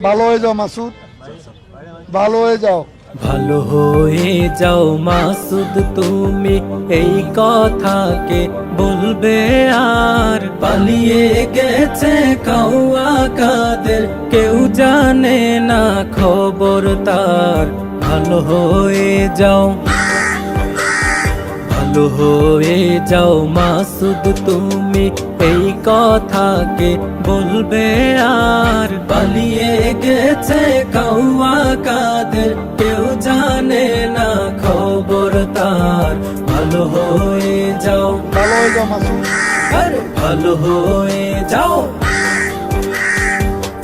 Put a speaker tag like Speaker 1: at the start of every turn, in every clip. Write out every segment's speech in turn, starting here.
Speaker 1: ভালো হয়ে যাও মাসুদ, ভালো হয়ে যাও।
Speaker 2: ভালো হয়ে যাও মাসুদ, তুমি এই কথাকে বলবে আর? পালিয়ে গেছে কাউয়া কাদের, কেউ জানে না খবর তার। ভালো হয়ে যাও, ভালো হয়ে যাও মাসুদ, তুমি এই কথাকে বলবে আর? পালিয়ে গেছে কাউয়া কাদের, কেউ জানে না খবর তার। ভালো হয়ে যাও,
Speaker 1: ভালো হয়ে যাও মাসুদ।
Speaker 2: আরে ভালো হয়ে যাও।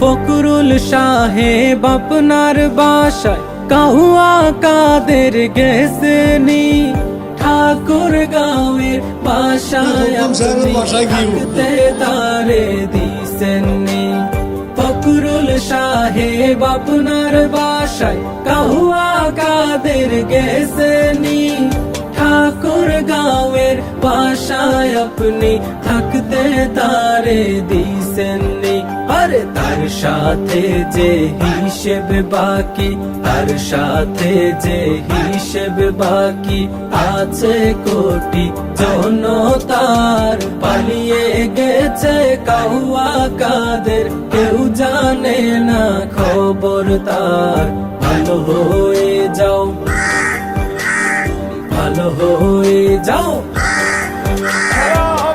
Speaker 2: ফকরুল সাহেব আপনার বাসায় কাউয়া কাদের গেছেনি, ঠাকুর গাঁয়ের বাসায় আপনি থাকতে তারে দিছেননি। ফকরুল সাহেব আপনার বাসায় কাউয়া কাদের গেছেনি, ঠাকুর গাঁয়ের বাসায় আপনি থাকতে তারে দিছেননি। আরে তার সাথে যে হিসেব বাকি, তার সাথে যে হিসেব বাকি আছে কোটি জনতার। পালিয়ে গেছে কাউয়া কাদের, কেউ জানে না খবর তার। ভালো হয়ে যাও, ভালো হয়ে যাও।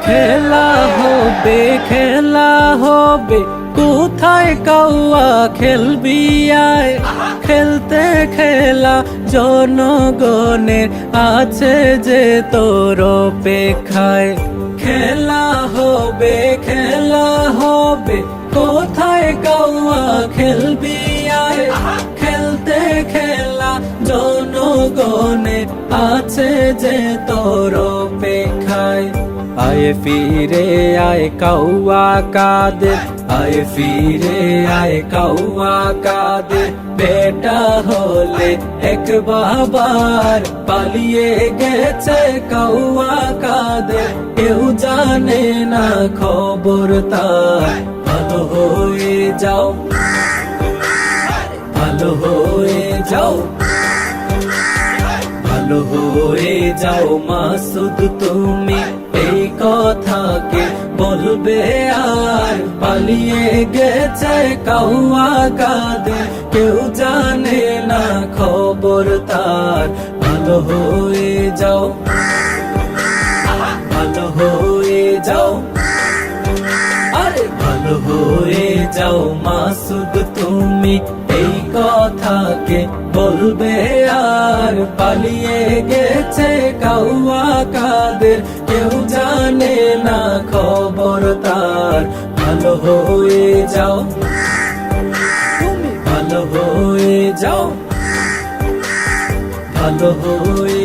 Speaker 2: খেলা হবে, খেলা হবে, কোথায় কাউয়া খেলবি আয়? খেলতে খেলা জনগণের আছে যে তোর অপেক্ষায়। খেলা হবে, খেলা হবে, কোথায় কাউয়া খেলবি আয়? খেলতে খেলা জনগণের আছে যে তোর অপেক্ষায়। আয় ফিরে আয় কাউয়া কাদের, আয় ফিরে আয় কাউয়া কাদের, বেটা হলে এক বাবার। পালিয়ে গেছে কাউয়া কাদের, কেউ জানে না খবর তার। ভালো হয়ে যাও, ভালো হয়ে যাও, ভালো হয়ে যাও মাসুদ, তুমি এই কথাকে বলবে আর? পালিয়ে গেছে কাউয়া কাদের, কেউ জানে না খবর তার। ভালো হয়ে যাও, ভালো হয়ে যাও, আরে ভালো হয়ে যাও মাসুদ, তুমি এই কথাকে বলবে আর? পালিয়ে গেছে কাউয়া কাদের, কেউ জানে না খবর তার। ভালো হয়ে যাও, তুমি ভালো হয়ে যাও, ভালো হয়ে